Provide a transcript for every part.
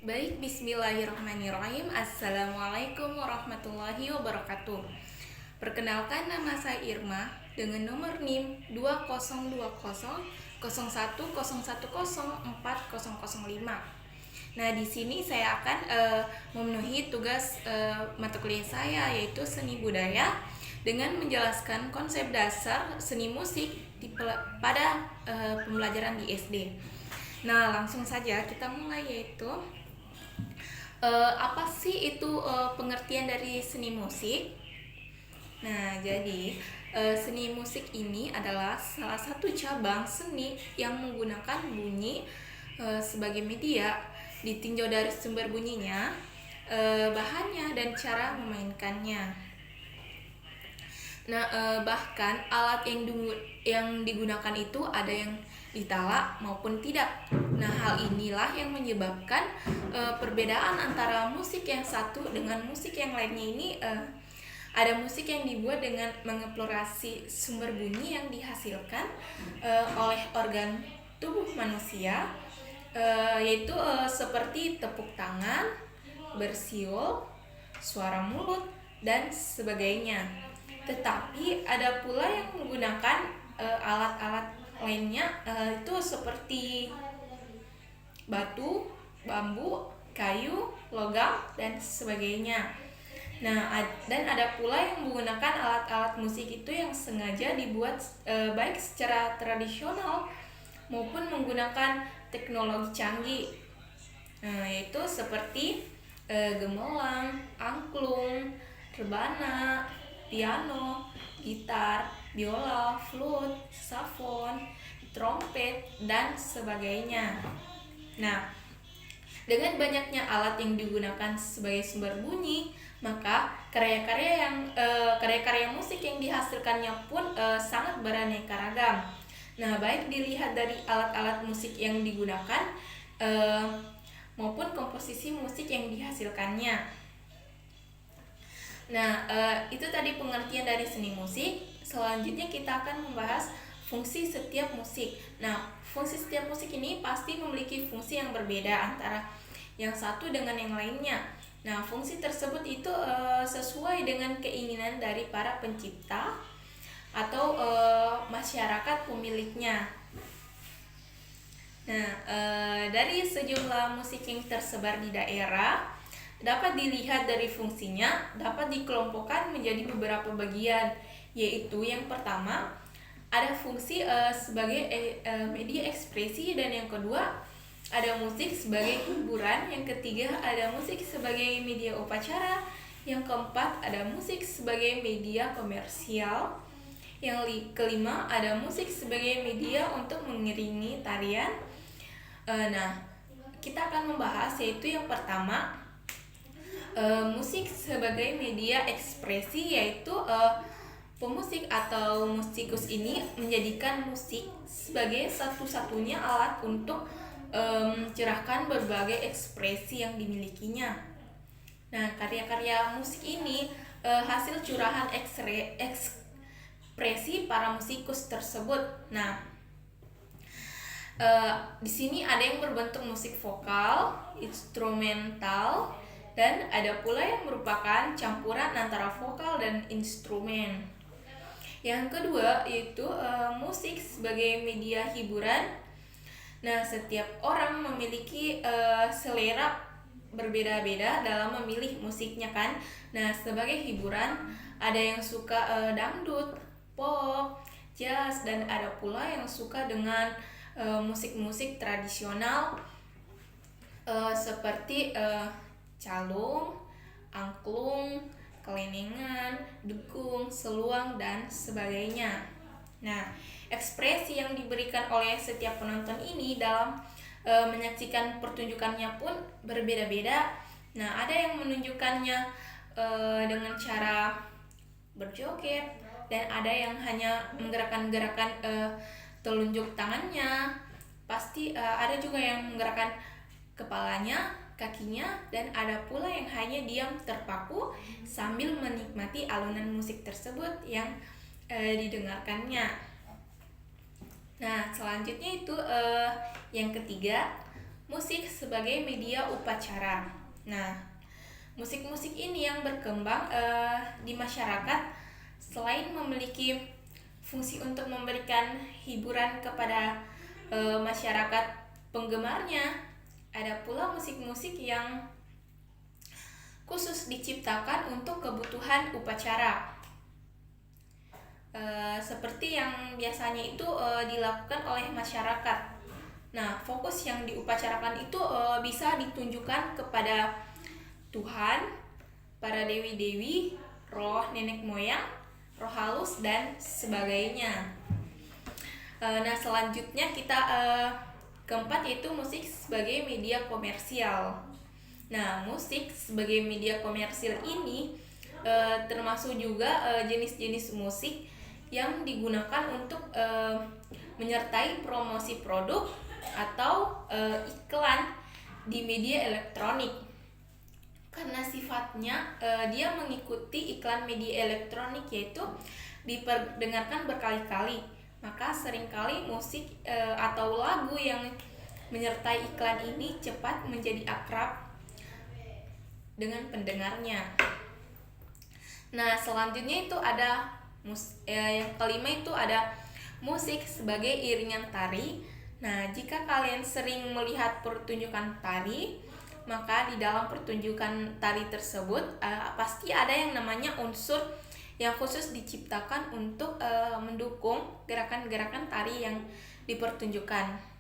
Baik, bismillahirrahmanirrahim. Assalamualaikum warahmatullahi wabarakatuh. Perkenalkan, nama saya Irma dengan nomor NIM 202001010405. Nah, di sini saya akan memenuhi tugas mata kuliah saya, yaitu seni budaya, dengan menjelaskan konsep dasar seni musik pada pembelajaran di SD. Nah, langsung saja kita mulai, yaitu apa sih itu pengertian dari seni musik? Nah, jadi seni musik ini adalah salah satu cabang seni yang menggunakan bunyi sebagai media, ditinjau dari sumber bunyinya, bahannya, dan cara memainkannya. Nah, bahkan alat yang digunakan itu ada yang ditala maupun tidak. Nah, hal inilah yang menyebabkan perbedaan antara musik yang satu dengan musik yang lainnya ini. Ada musik yang dibuat dengan mengeksplorasi sumber bunyi yang dihasilkan oleh organ tubuh manusia, yaitu seperti tepuk tangan, bersiul, suara mulut, dan sebagainya. Tetapi ada pula yang menggunakan alat-alat lainnya, itu seperti batu, bambu, kayu, logam, dan sebagainya. Nah, dan ada pula yang menggunakan alat-alat musik itu yang sengaja dibuat baik secara tradisional maupun menggunakan teknologi canggih, yaitu seperti gemelang, angklung, rebana, piano, gitar, biola, flute, saxophone, trompet, dan sebagainya. Nah, dengan banyaknya alat yang digunakan sebagai sumber bunyi, maka karya-karya musik yang dihasilkannya pun sangat beraneka ragam. Nah, baik dilihat dari alat-alat musik yang digunakan maupun komposisi musik yang dihasilkannya. Nah, itu tadi pengertian dari seni musik. Selanjutnya kita akan membahas fungsi setiap musik. Nah, fungsi setiap musik ini pasti memiliki fungsi yang berbeda antara yang satu dengan yang lainnya. Nah, fungsi tersebut itu sesuai dengan keinginan dari para pencipta atau masyarakat pemiliknya. Nah, dari sejumlah musik yang tersebar di daerah, dapat dilihat dari fungsinya dapat dikelompokkan menjadi beberapa bagian, yaitu yang pertama ada fungsi sebagai media ekspresi, dan yang kedua ada musik sebagai hiburan, yang ketiga ada musik sebagai media upacara, yang keempat ada musik sebagai media komersial, yang kelima ada musik sebagai media untuk mengiringi tarian. Nah, kita akan membahas yaitu yang pertama, musik sebagai media ekspresi, yaitu pemusik atau musikus ini menjadikan musik sebagai satu-satunya alat untuk mencerahkan berbagai ekspresi yang dimilikinya. Nah, karya-karya musik ini hasil curahan ekspresi para musikus tersebut. Nah, di sini ada yang berbentuk musik vokal, instrumental, dan ada pula yang merupakan campuran antara vokal dan instrumen. Yang kedua yaitu musik sebagai media hiburan. Nah, setiap orang memiliki selera berbeda-beda dalam memilih musiknya kan. Nah, sebagai hiburan ada yang suka dangdut, pop, jazz, dan ada pula yang suka dengan musik-musik tradisional seperti calung, angklung, kelenengan, dukung, seluang, dan sebagainya. Nah, ekspresi yang diberikan oleh setiap penonton ini dalam menyaksikan pertunjukannya pun berbeda-beda. Nah, ada yang menunjukkannya dengan cara berjoget, dan ada yang hanya menggerakkan gerakan telunjuk tangannya. Pasti ada juga yang menggerakkan kepalanya, kakinya, dan ada pula yang hanya diam terpaku sambil menikmati alunan musik tersebut yang didengarkannya. Nah, selanjutnya itu yang ketiga, musik sebagai media upacara. Nah, musik-musik ini yang berkembang di masyarakat selain memiliki fungsi untuk memberikan hiburan kepada masyarakat penggemarnya, ada pula musik-musik yang khusus diciptakan untuk kebutuhan upacara. Seperti yang biasanya itu dilakukan oleh masyarakat. Nah, fokus yang diupacarakan itu bisa ditunjukkan kepada Tuhan, para dewi-dewi, roh nenek moyang, roh halus, dan sebagainya. Nah, selanjutnya kita keempat yaitu musik sebagai media komersial. Nah, musik sebagai media komersial ini termasuk juga jenis-jenis musik yang digunakan untuk menyertai promosi produk atau iklan di media elektronik. Karena sifatnya dia mengikuti iklan media elektronik, yaitu diperdengarkan berkali-kali, maka seringkali musik atau lagu yang menyertai iklan ini cepat menjadi akrab dengan pendengarnya. Nah, selanjutnya itu ada yang kelima itu ada musik sebagai iringan tari. Nah, jika kalian sering melihat pertunjukan tari, maka di dalam pertunjukan tari tersebut pasti ada yang namanya unsur yang khusus diciptakan untuk mendukung gerakan-gerakan tari yang dipertunjukkan.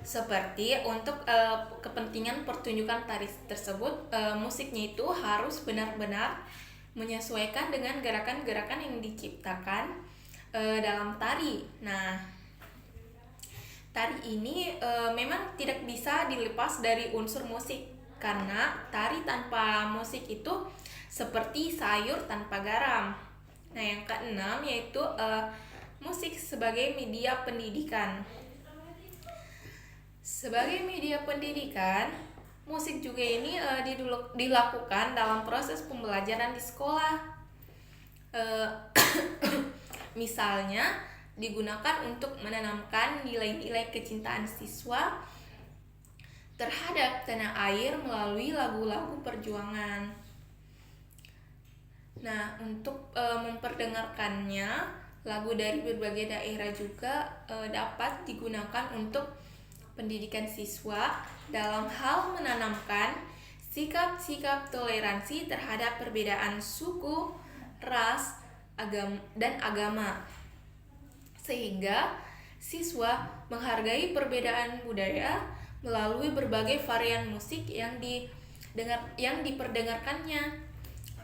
Seperti untuk kepentingan pertunjukan tari tersebut, musiknya itu harus benar-benar menyesuaikan dengan gerakan-gerakan yang diciptakan dalam tari. Nah, tari ini memang tidak bisa dilepas dari unsur musik, karena tari tanpa musik itu seperti sayur tanpa garam. Nah, yang keenam yaitu musik sebagai media pendidikan. Sebagai media pendidikan, musik juga ini dilakukan dalam proses pembelajaran di sekolah. Misalnya, digunakan untuk menanamkan nilai-nilai kecintaan siswa terhadap tanah air melalui lagu-lagu perjuangan. Nah, untuk memperdengarkannya, lagu dari berbagai daerah juga dapat digunakan untuk pendidikan siswa dalam hal menanamkan sikap-sikap toleransi terhadap perbedaan suku, ras, dan agama, sehingga siswa menghargai perbedaan budaya melalui berbagai varian musik yang diperdengarkannya.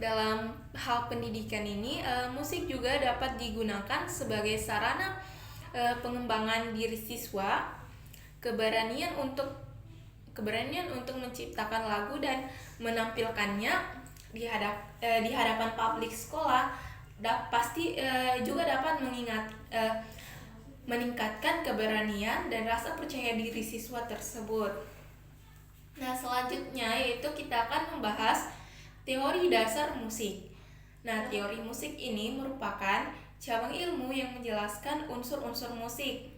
Dalam hal pendidikan ini, musik juga dapat digunakan sebagai sarana pengembangan diri siswa, keberanian untuk menciptakan lagu dan menampilkannya di hadapan publik sekolah pasti juga dapat meningkatkan keberanian dan rasa percaya diri siswa tersebut. Nah, selanjutnya yaitu kita akan membahas teori dasar musik. Nah, teori musik ini merupakan cabang ilmu yang menjelaskan unsur-unsur musik.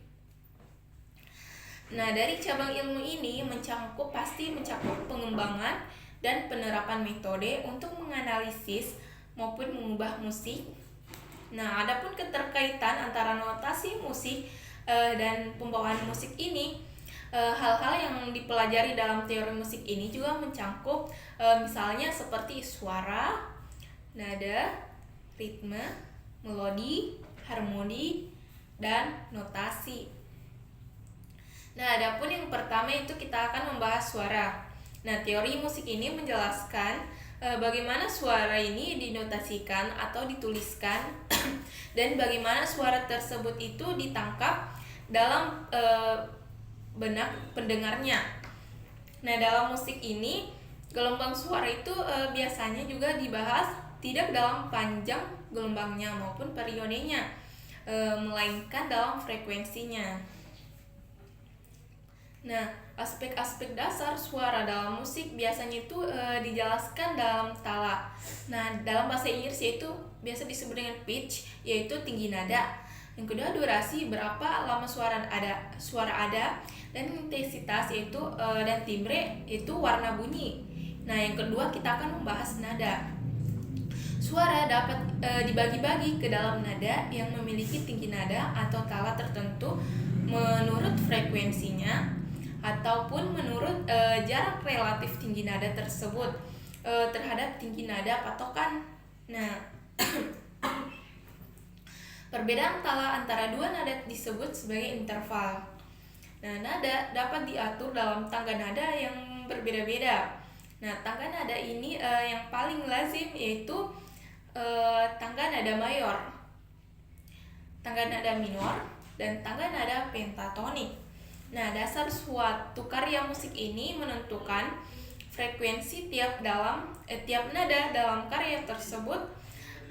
Nah, dari cabang ilmu ini mencakup pengembangan dan penerapan metode untuk menganalisis maupun mengubah musik. Nah, adapun keterkaitan antara notasi musik dan pembawaan musik ini, hal-hal yang dipelajari dalam teori musik ini juga mencakup misalnya seperti suara, nada, ritme, melodi, harmoni, dan notasi. Nah, adapun yang pertama itu kita akan membahas suara. Nah, teori musik ini menjelaskan bagaimana suara ini dinotasikan atau dituliskan dan bagaimana suara tersebut itu ditangkap dalam benak pendengarnya. Nah, dalam musik ini gelombang suara itu biasanya juga dibahas tidak dalam panjang gelombangnya maupun periodenya, melainkan dalam frekuensinya. Nah, aspek-aspek dasar suara dalam musik biasanya itu dijelaskan dalam tala. Nah, dalam bahasa Inggris yaitu biasa disebut dengan pitch, yaitu tinggi nada. Yang kedua, durasi, berapa lama suara suara ada, dan intensitas yaitu dan timbre yaitu warna bunyi. Nah, yang kedua kita akan membahas nada. Suara dapat dibagi-bagi ke dalam nada yang memiliki tinggi nada atau skala tertentu menurut frekuensinya ataupun menurut jarak relatif tinggi nada tersebut terhadap tinggi nada patokan. Nah, perbedaan skala antara dua nada disebut sebagai interval. Nah, nada dapat diatur dalam tangga nada yang berbeda-beda. Nah, tangga nada ini yang paling lazim yaitu tangga nada mayor, tangga nada minor, dan tangga nada pentatonik. Nah, dasar suatu karya musik ini menentukan frekuensi tiap nada dalam karya tersebut.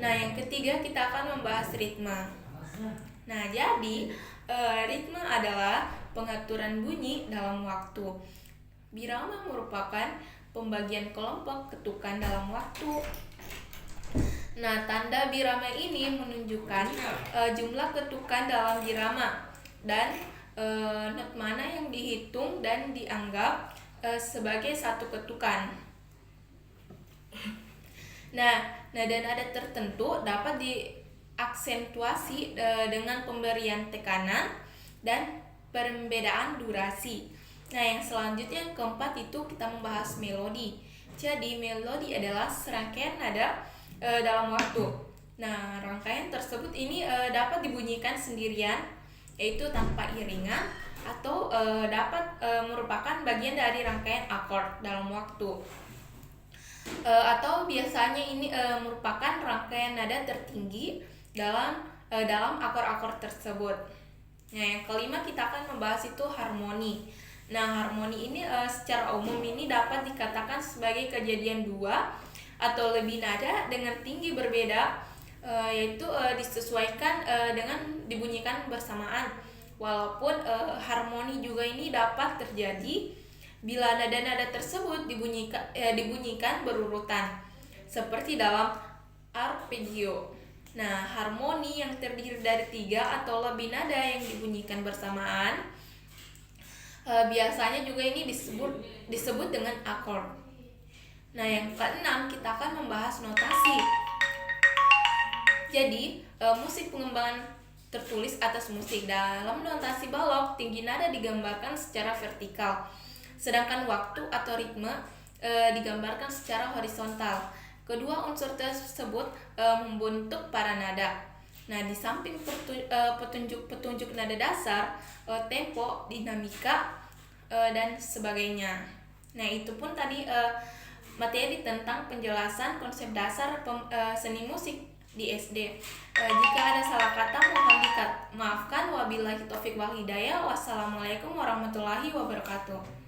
Nah, yang ketiga kita akan membahas ritme. Nah, jadi ritme adalah pengaturan bunyi dalam waktu. Birama merupakan pembagian kelompok ketukan dalam waktu. Nah, tanda birama ini menunjukkan jumlah ketukan dalam birama dan not mana yang dihitung dan dianggap sebagai satu ketukan. Nah, nada-nada tertentu dapat diaksentuasi dengan pemberian tekanan dan perbedaan durasi. Nah, yang selanjutnya yang keempat itu kita membahas melodi. Jadi, melodi adalah serangkaian nada dalam waktu. Nah, rangkaian tersebut ini dapat dibunyikan sendirian, yaitu tanpa iringan, atau dapat merupakan bagian dari rangkaian akord dalam waktu. Atau biasanya ini merupakan rangkaian nada tertinggi dalam akord-akord tersebut. Nah, yang kelima kita akan membahas itu harmoni. Nah, harmoni ini secara umum ini dapat dikatakan sebagai kejadian dua atau lebih nada dengan tinggi berbeda, yaitu disesuaikan dengan dibunyikan bersamaan. Walaupun harmoni juga ini dapat terjadi bila nada-nada tersebut dibunyikan berurutan, seperti dalam arpeggio. Nah, harmoni yang terdiri dari 3 atau lebih nada yang dibunyikan bersamaan biasanya juga ini disebut dengan akord. Nah, yang keenam kita akan membahas notasi. Jadi, musik pengembangan tertulis atas musik. Dalam notasi balok, tinggi nada digambarkan secara vertikal, sedangkan waktu atau ritme digambarkan secara horizontal. Kedua unsur tersebut membentuk para nada. Nah, di samping petunjuk nada dasar, tempo, dinamika, dan sebagainya. Nah, itu pun tadi materi tentang penjelasan konsep dasar seni musik di SD. Jika ada salah kata mohon maafkan. Wabillahi taufik wal hidayah. Wassalamualaikum warahmatullahi wabarakatuh.